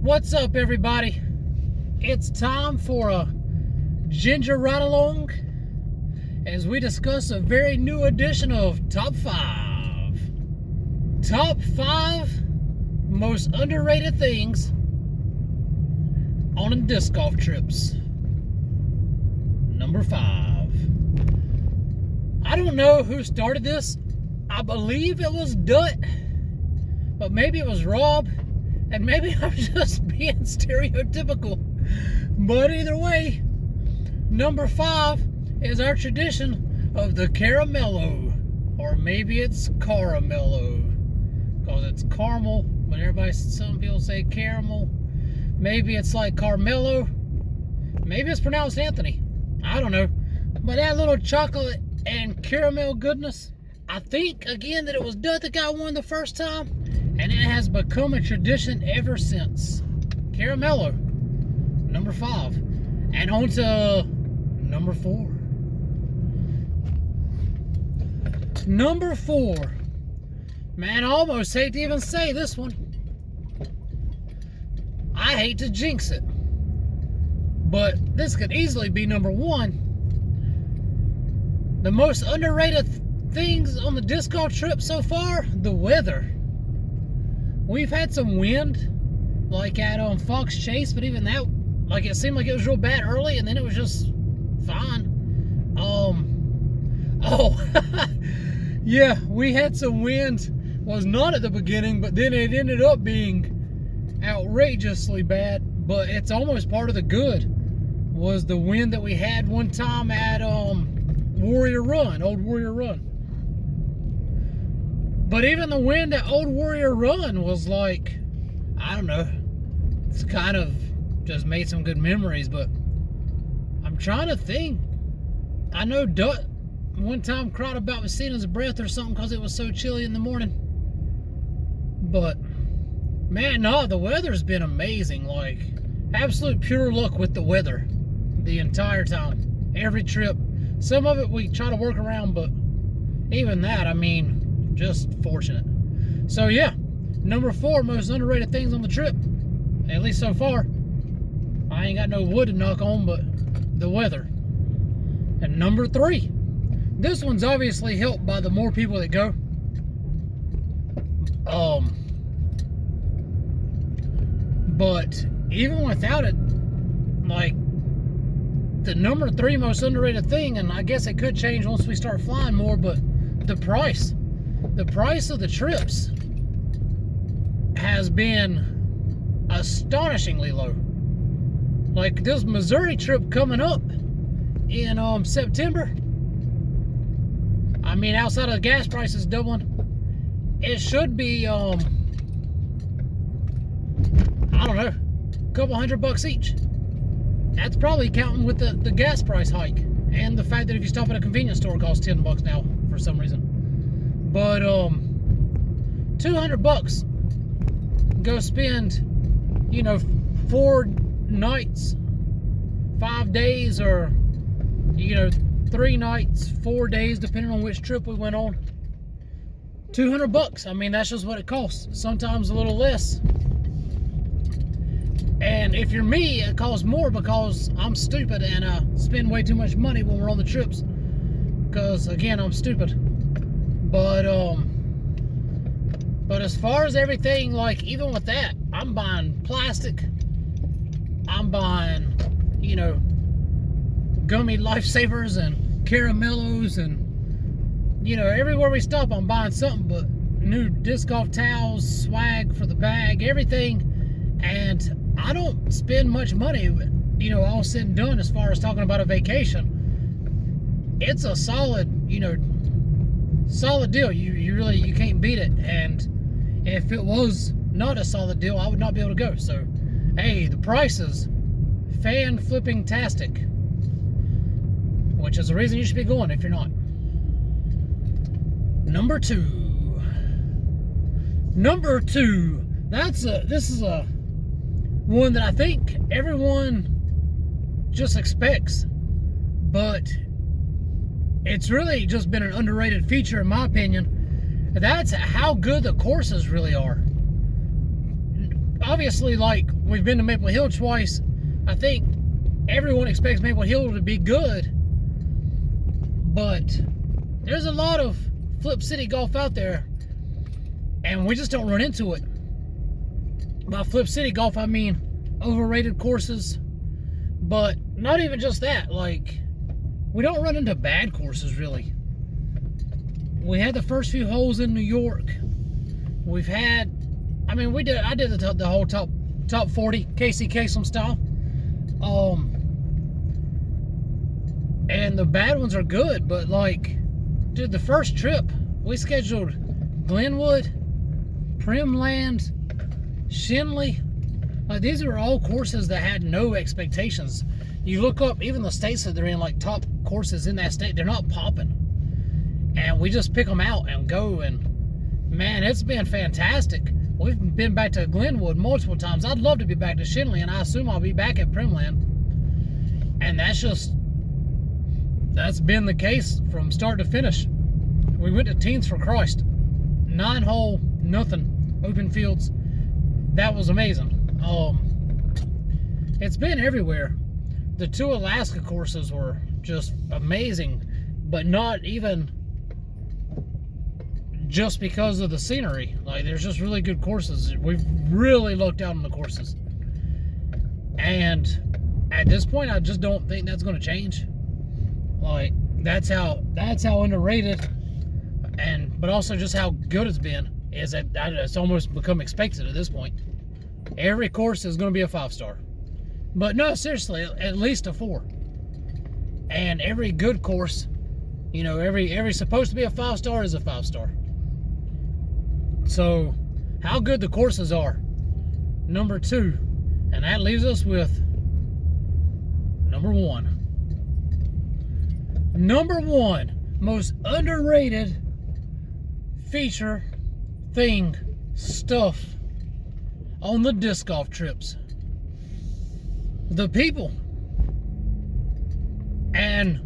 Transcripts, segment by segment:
What's up, everybody? It's time for a ginger ride along as we discuss a very new edition of Top 5. Top 5 most underrated things on disc golf trips. Number 5. I don't know who started this. I believe it was Dutt, but maybe it was Rob. And maybe I'm just being stereotypical. But either way, number 5 is our tradition of the Caramello. Or maybe it's Caramello. Because it's caramel, but some people say caramel. Maybe it's like Carmelo. Maybe it's pronounced Anthony. I don't know. But that little chocolate and caramel goodness, I think, again, that it was Dutt that got one the first time. And it has become a tradition ever since. Caramello, number 5. And on to number 4. Number 4. Man, I almost hate to even say this one. I hate to jinx it. But this could easily be number 1. The most underrated things on the disc golf trip so far, the weather. We've had some wind, like at Fox Chase, but even that, like, it seemed like it was real bad early, and then it was just fine. Yeah, we had some wind. Was not at the beginning, but then it ended up being outrageously bad. But it's almost part of the good. Was the wind that we had one time at Warrior Run, Old Warrior Run. But even the wind at Old Warrior Run was like, I don't know, it's kind of just made some good memories, but I'm trying to think. I know Dutt one time cried about Messina's breath or something because it was so chilly in the morning. But, man, no, the weather's been amazing. Like, absolute pure luck with the weather the entire time. Every trip. Some of it we try to work around, but even that, I mean, just fortunate. So yeah, number 4 most underrated things on the trip, at least so far. I ain't got no wood to knock on, but the weather. And number 3, this one's obviously helped by the more people that go. But even without it, like, the number 3 most underrated thing, and I guess it could change once we start flying more, but the price. The price of the trips has been astonishingly low. Like this Missouri trip coming up in September. I mean, outside of the gas prices doubling, it should be I don't know, a couple $100 each. That's probably counting with the gas price hike and the fact that if you stop at a convenience store, it costs $10 now for some reason. But $200. Go spend, 4 nights, 5 days, or 3 nights, 4 days, depending on which trip we went on. $200. I mean, that's just what it costs. Sometimes a little less. And if you're me, it costs more because I'm stupid and spend way too much money when we're on the trips. Because again, I'm stupid. But as far as everything, like, even with that, I'm buying plastic. I'm buying, gummy lifesavers and caramellos, and everywhere we stop, I'm buying something. But new disc golf towels, swag for the bag, everything. And I don't spend much money, all said and done, as far as talking about a vacation. It's a solid, solid deal. You can't beat it. And if it was not a solid deal, I would not be able to go. So, hey, the price is fan-flipping-tastic, which is the reason you should be going if you're not. Number 2. This is a one that I think everyone just expects, but it's really just been an underrated feature in my opinion. That's how good the courses really are. Obviously, like, we've been to Maple Hill twice. I think everyone expects Maple Hill to be good, but there's a lot of Flip City golf out there, and we just don't run into it. By Flip City golf, I mean overrated courses, but not even just that. Like, we don't run into bad courses, really. We had the first few holes in New York. We've had, I did the whole top 40 Casey Kasem style. And the bad ones are good, but like, dude, the first trip we scheduled Glenwood, Primland, Shenley. Like, these are all courses that had no expectations. You look up even the states that they're in, like top courses in that state, they're not popping. And we just pick them out and go, and man, it's been fantastic. We've been back to Glenwood multiple times. I'd love to be back to Shenley, and I assume I'll be back at Primland. And that's been the case from start to finish. We went to Teens for Christ. 9-hole, nothing, open fields. That was amazing. It's been everywhere. The 2 Alaska courses were just amazing, but not even just because of the scenery. Like, there's just really good courses. We've really looked out on the courses, and at this point, I just don't think that's going to change. Like, that's how underrated, but also just how good it's been. Is that it's almost become expected at this point. Every course is going to be a 5-star, but no, seriously, at least a 4. And every good course, you know, every supposed to be a 5-star is a 5-star. So, how good the courses are, number 2, and that leaves us with number 1. Number 1 most underrated feature, thing, stuff on the disc golf trips: the people. And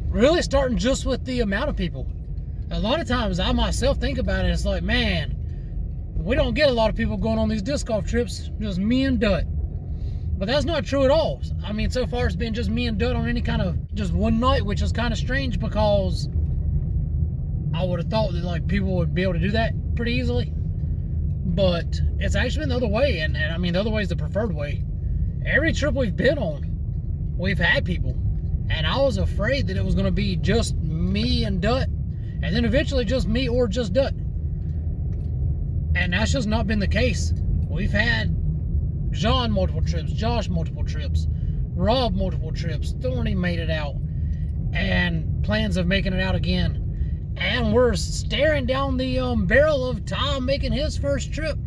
really starting just with the amount of people. A lot of times I myself think about it, it's like, man, we don't get a lot of people going on these disc golf trips, just me and Dut. But that's not true at all. I mean, so far it's been just me and Dut on any kind of, just one night, which is kind of strange because I would have thought that like people would be able to do that pretty easily. But it's actually been the other way, and I mean, the other way is the preferred way. Every trip we've been on, we've had people. And I was afraid that it was going to be just me and Dut, and then eventually just me or just Dut. And that's just not been the case. We've had John multiple trips, Josh multiple trips, Rob multiple trips, Thorny made it out, and plans of making it out again. And we're staring down the barrel of Tom making his first trip.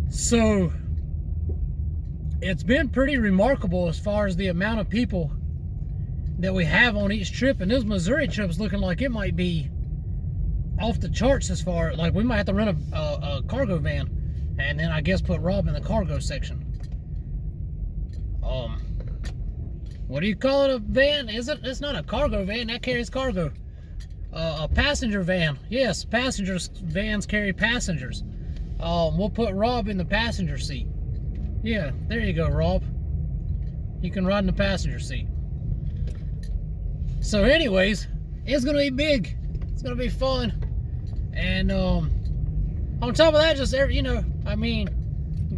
So it's been pretty remarkable as far as the amount of people that we have on each trip. And this Missouri trip is looking like it might be off the charts as far, like we might have to rent a cargo van and then I guess put Rob in the cargo section. What do you call it, a van? It's not a cargo van, that carries cargo. A passenger van. Yes, vans carry passengers. We'll put Rob in the passenger seat. Yeah, there you go, Rob. You can ride in the passenger seat. So anyways, it's gonna be big. It's gonna be fun. And on top of that, just, you know, I mean,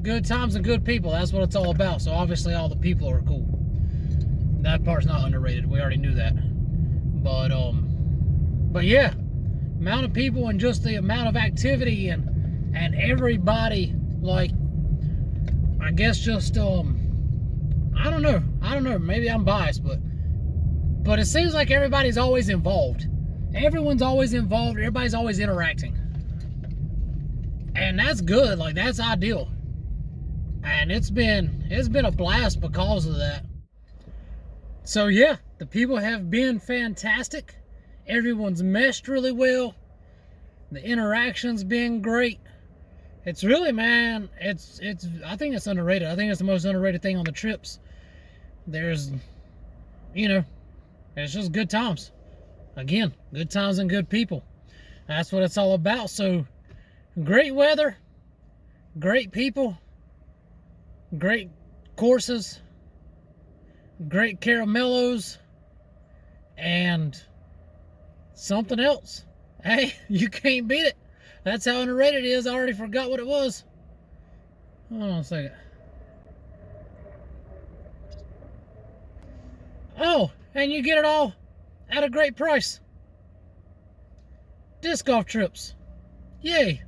good times and good people. That's what it's all about. So obviously all the people are cool. That part's not underrated. We already knew that. But yeah, amount of people and just the amount of activity and everybody, like, I guess just I don't know, maybe I'm biased, but it seems like everybody's always involved. Everyone's always involved, everybody's always interacting. And that's good, like that's ideal. And it's been a blast because of that. So yeah, the people have been fantastic. Everyone's meshed really well. The interaction's been great. It's really, man, it's I think it's underrated. I think it's the most underrated thing on the trips. There's, you know, it's just good times. Again, good times and good people. That's what it's all about. So, great weather, great people, great courses, great caramellos, and something else. Hey, you can't beat it. That's how underrated it is. I already forgot what it was. Hold on a second. Oh, and you get it all at a great price. Disc golf trips. Yay.